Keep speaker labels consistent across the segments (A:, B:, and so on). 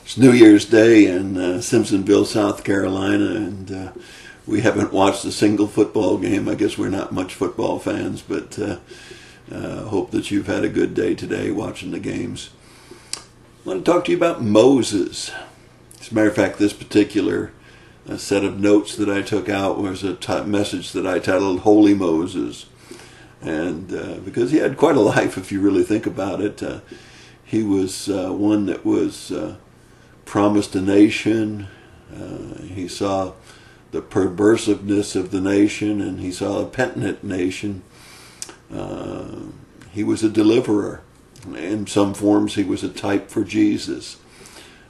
A: It's New Year's Day in Simpsonville, South Carolina, and we haven't watched a single football game. I guess we're not much football fans, but hope that you've had a good day today watching the games. I want to talk to you about Moses. As a matter of fact, this particular set of notes that I took out was a message that I titled Holy Moses. And because he had quite a life, if you really think about it, he was one that was promised a nation. He saw the perversiveness of the nation, and he saw a penitent nation. He was a deliverer. In some forms, he was a type for Jesus.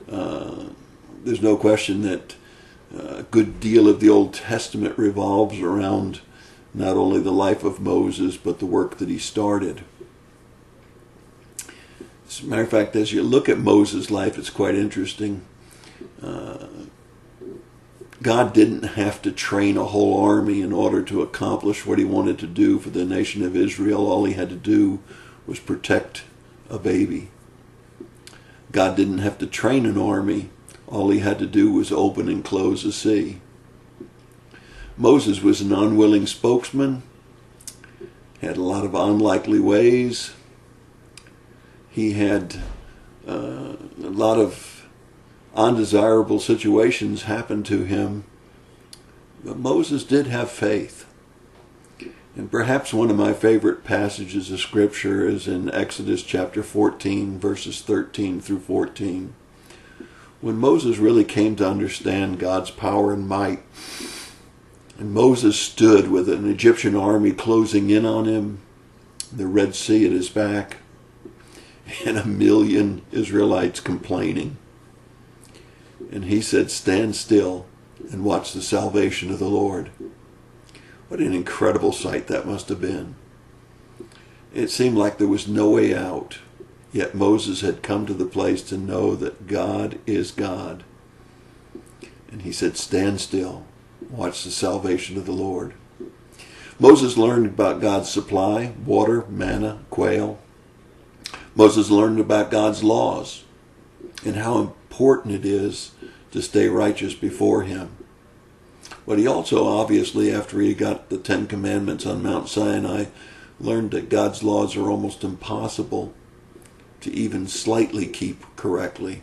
A: There's no question that a good deal of the Old Testament revolves around not only the life of Moses, but the work that he started. As a matter of fact, as you look at Moses' life, it's quite interesting. God didn't have to train a whole army in order to accomplish what he wanted to do for the nation of Israel. All he had to do was protect a baby. God didn't have to train an army. All he had to do was open and close a sea. Moses was an unwilling spokesman, had a lot of unlikely ways. He had a lot of undesirable situations happen to him. But Moses did have faith. And perhaps one of my favorite passages of Scripture is in Exodus chapter 14, verses 13 through 14. When Moses really came to understand God's power and might, and Moses stood with an Egyptian army closing in on him, the Red Sea at his back, and 1 million Israelites complaining. And he said, "Stand still and watch the salvation of the Lord." What an incredible sight that must have been. It seemed like there was no way out, yet Moses had come to the place to know that God is God. And he said, "Stand still, watch the salvation of the Lord." Moses learned about God's supply, water, manna, quail. Moses learned about God's laws and how important it is to stay righteous before him. But he also, obviously, after he got the 10 Commandments on Mount Sinai, learned that God's laws are almost impossible to even slightly keep correctly.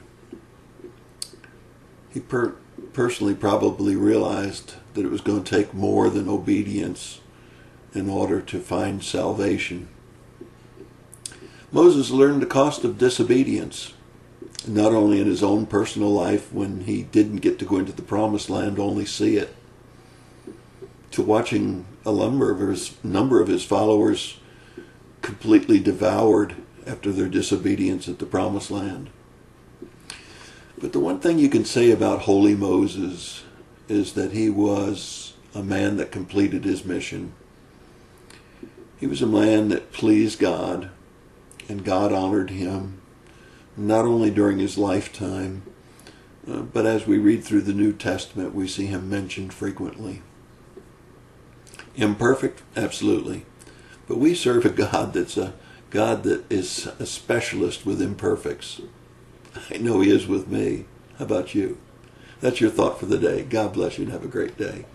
A: He personally probably realized that it was going to take more than obedience in order to find salvation. Moses learned the cost of disobedience, not only in his own personal life when he didn't get to go into the promised land, only see it, to watching a number of his followers completely devoured after their disobedience at the promised land. But the one thing you can say about Holy Moses is that he was a man that completed his mission. He was a man that pleased God, and God honored him, not only during his lifetime, but as we read through the New Testament, we see him mentioned frequently. Imperfect? Absolutely. But we serve a God that's a God that is a specialist with imperfects. I know he is with me. How about you? That's your thought for the day. God bless you and have a great day.